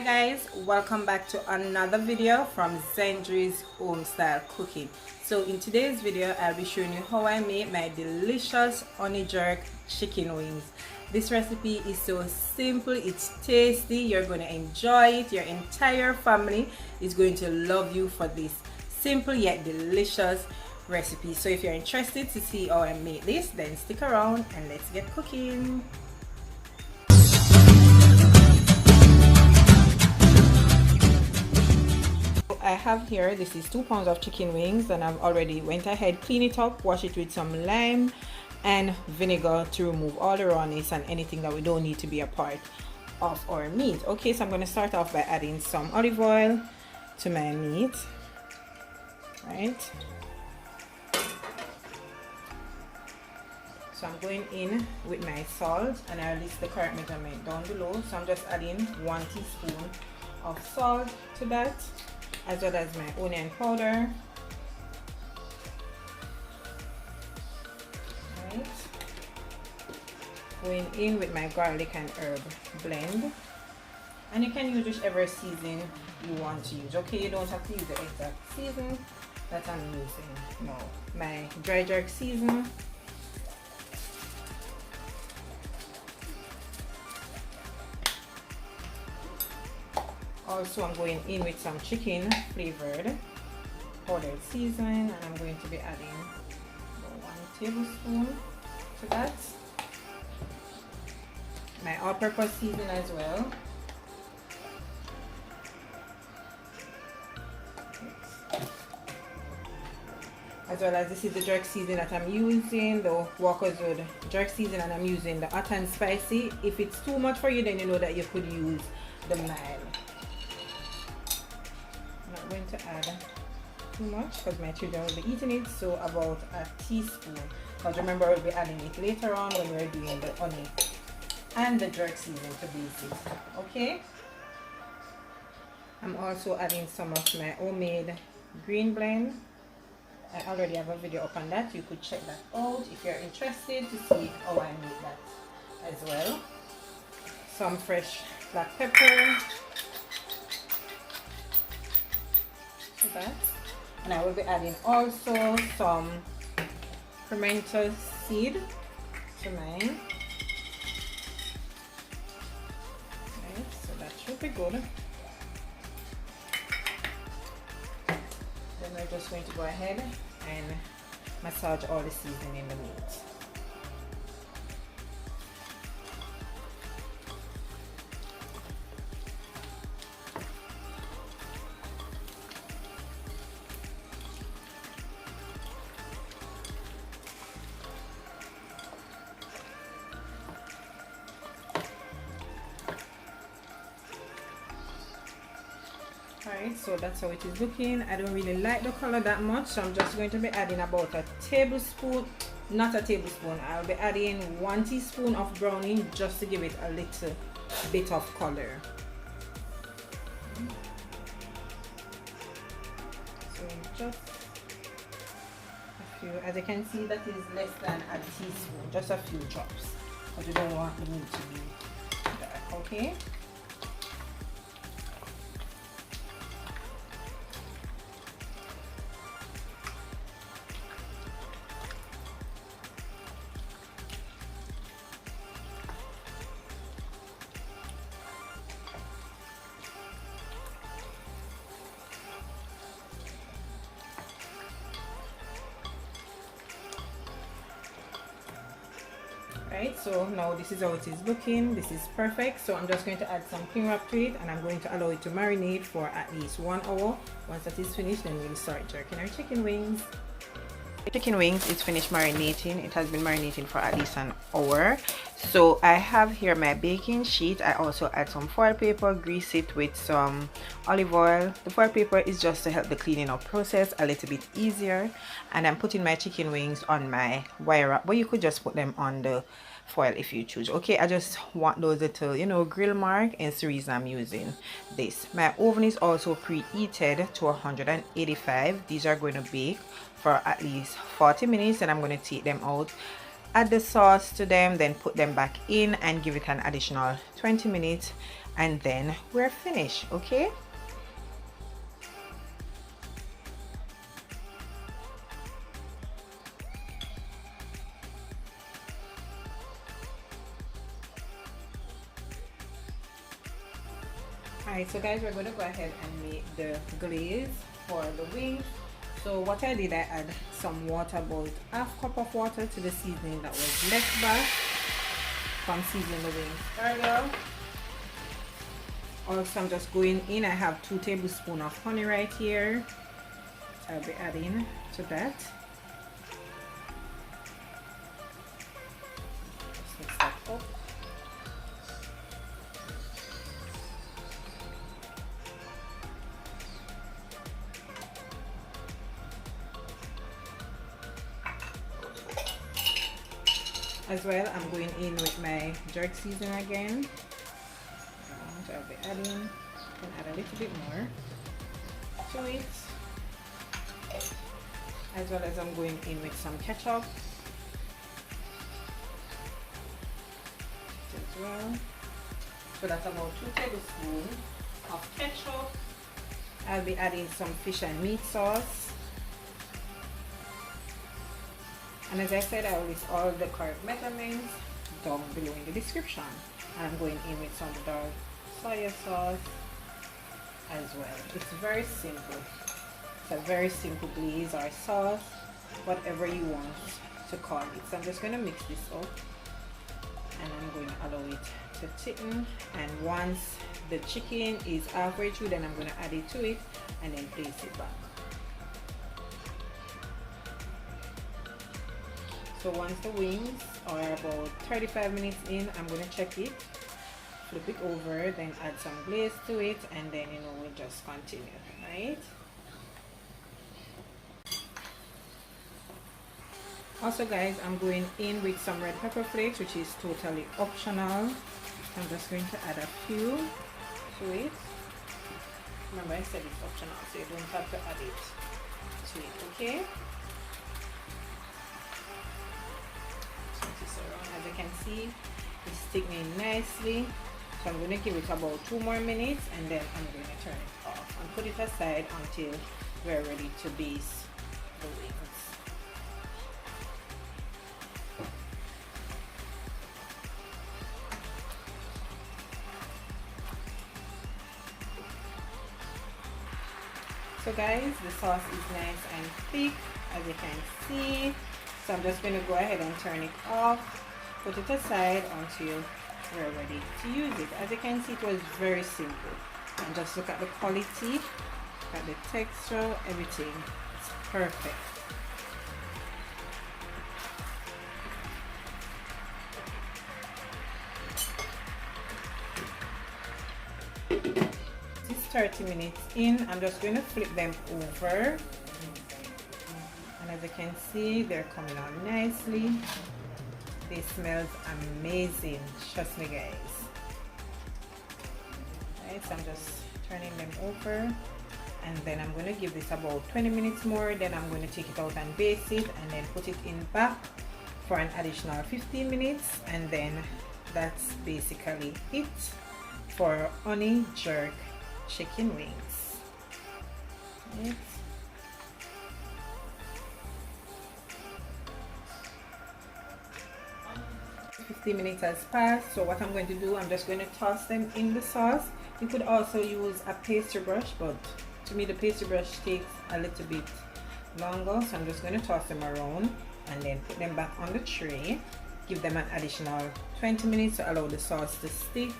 Hey guys, welcome back to another video from Zendri's Home Style Cooking. So in today's video I'll be showing you how I make my delicious honey jerk chicken wings. This recipe is so simple, it's tasty, you're going to enjoy it. Your entire family is going to love you for this simple yet delicious recipe. So if you're interested to see how I make this, then stick around and let's get cooking. I have here, this is 2 pounds of chicken wings, and I've already went ahead, clean it up, wash it with some lime and vinegar to remove all the rawness and anything that we don't need to be a part of our meat. Okay, so I'm going to start off by adding some olive oil to my meat, right? So I'm going in with my salt, and I'll list the correct measurement down below. So I'm just adding 1 teaspoon of salt to that, as well as my onion powder. Right. Going in with my garlic and herb blend, and you can use whichever seasoning you want to use. Okay, you don't have to use the exact season that I'm using. No, my dry jerk season. Also, I'm going in with some chicken flavored powdered seasoning, and I'm going to be adding about 1 tablespoon to that. My all-purpose seasoning as well. As well as this is the jerk seasoning that I'm using, the Walker's Wood jerk seasoning, and I'm using the hot and spicy. If it's too much for you, then you know that you could use the mild. I'm not going to add too much because my children will be eating it, so about a teaspoon, because remember we'll be adding it later on when we're doing the honey and the jerk seasoning to base it. Okay, I'm also adding some of my homemade green blend. I already have a video up on that, you could check that out if you're interested to see how I make that as well. Some fresh black pepper to that, and I will be adding also some pimento seed to mine. Right, so that should be good. Then we're just going to go ahead and massage all the seasoning in the meat. Alright, so that's how it is looking. I don't really like the color that much, so I'm just going to be adding about a tablespoon, not a tablespoon, I'll be adding 1 teaspoon of browning just to give it a little bit of color. So just a few, as you can see, that is less than a teaspoon, just a few drops, because you don't want the meat to be dark. Okay. Right, so now this is how it is looking. This is perfect. So I'm just going to add some cling wrap to it, and I'm going to allow it to marinate for at least 1 hour. Once that is finished, then we'll start jerking our chicken wings. Chicken wings is finished marinating. It has been marinating for at least an hour. So I have here my baking sheet. I also add some foil paper, grease it with some olive oil. The foil paper is just to help the cleaning up process a little bit easier. And I'm putting my chicken wings on my wire wrap, but you could just put them on the foil if you choose. Okay, I just want those little, you know, grill mark, and it's the reason I'm using this. My oven is also preheated to 185. These are going to bake for at least 40 minutes, and I'm going to take them out, add the sauce to them, then put them back in and give it an additional 20 minutes, and then we're finished. Okay, alright, so guys, we're going to go ahead and make the glaze for the wings. So what I did, I add some water, about half cup of water to the seasoning that was left back from seasoning the wings earlier. Also, I'm just going in, I have 2 tablespoons of honey right here, so I'll be adding to that. Just mix that up. As well, I'm going in with my jerk seasoning again. So I'll be adding, can add a little bit more to it. As well as I'm going in with some ketchup as well. So that's about 2 tablespoons of ketchup. I'll be adding some fish and meat sauce. And as I said, I will list all the correct measurements down below in the description. And I'm going in with some dark soy sauce as well. It's very simple. It's a very simple glaze or sauce, whatever you want to call it. So I'm just going to mix this up and I'm going to allow it to thicken. And once the chicken is halfway through, then I'm going to add it to it and then place it back. So once the wings are about 35 minutes in, I'm going to check it, flip it over, then add some glaze to it, and then we'll just continue, right? Also guys, I'm going in with some red pepper flakes, which is totally optional. I'm just going to add a few to it. Remember I said it's optional, so you don't have to add it to it, okay? As you can see, it's thickening nicely, so I'm going to give it about 2 more minutes and then I'm going to turn it off and put it aside until we're ready to baste the wings. So guys, the sauce is nice and thick, as you can see. So I'm just going to go ahead and turn it off, put it aside until we're ready to use it. As you can see, it was very simple. And just look at the quality, look at the texture, everything. It's perfect. This is 30 minutes in. I'm just going to flip them over. And as you can see, they're coming out nicely. They smell amazing, trust me guys. Right, so I'm just turning them over, and then I'm going to give this about 20 minutes more. Then I'm going to take it out and baste it, and then put it in back for an additional 15 minutes, and then that's basically it for honey jerk chicken wings. Right. 15 minutes has passed, so what I'm going to do, I'm just going to toss them in the sauce. You could also use a pastry brush, but to me the pastry brush takes a little bit longer, so I'm just going to toss them around and then put them back on the tray. Give them an additional 20 minutes to allow the sauce to stick,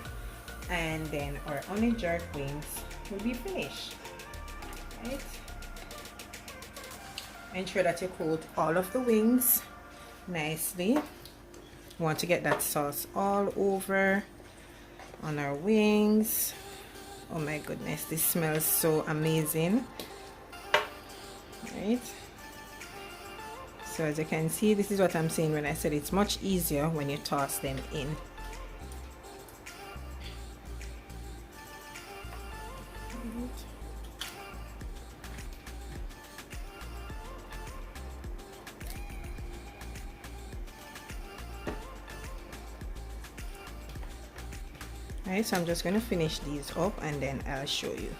and then our honey jerk wings will be finished. Right? Ensure that you coat all of the wings nicely. We want to get that sauce all over on our wings. Oh my goodness, this smells so amazing. Right, so as you can see, this is what I'm saying when I said it's much easier when you toss them in. Alright, so I'm just going to finish these up and then I'll show you.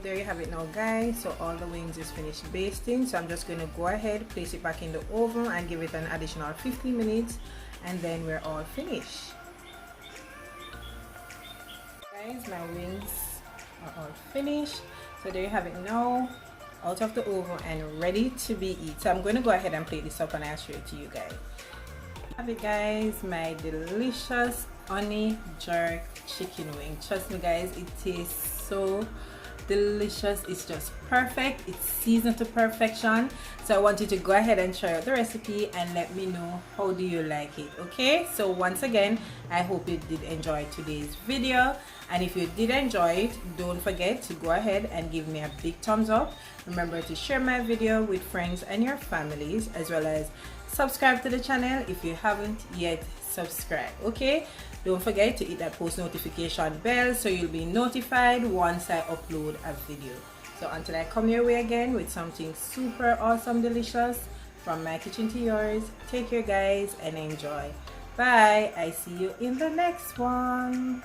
There you have it now, guys. So all the wings is finished basting, so I'm just going to go ahead, place it back in the oven and give it an additional 15 minutes, and then we're all finished. Guys, my wings are all finished, so there you have it now, out of the oven and ready to be eaten. So I'm going to go ahead and plate this up and I'll show it to you guys. Have it, guys, my delicious honey jerk chicken wing. Trust me, guys, it tastes so delicious. It's just perfect. It's seasoned to perfection. So I want you to go ahead and try out the recipe and let me know how do you like it. Okay, so once again, I hope you did enjoy today's video, and if you did enjoy it, don't forget to go ahead and give me a big thumbs up. Remember to share my video with friends and your families, as well as subscribe to the channel if you haven't yet subscribed. Okay, don't forget to hit that post notification bell so you'll be notified once I upload a video. So until I come your way again with something super awesome delicious from my kitchen to yours, take care, guys, and enjoy. Bye. I see you in the next one.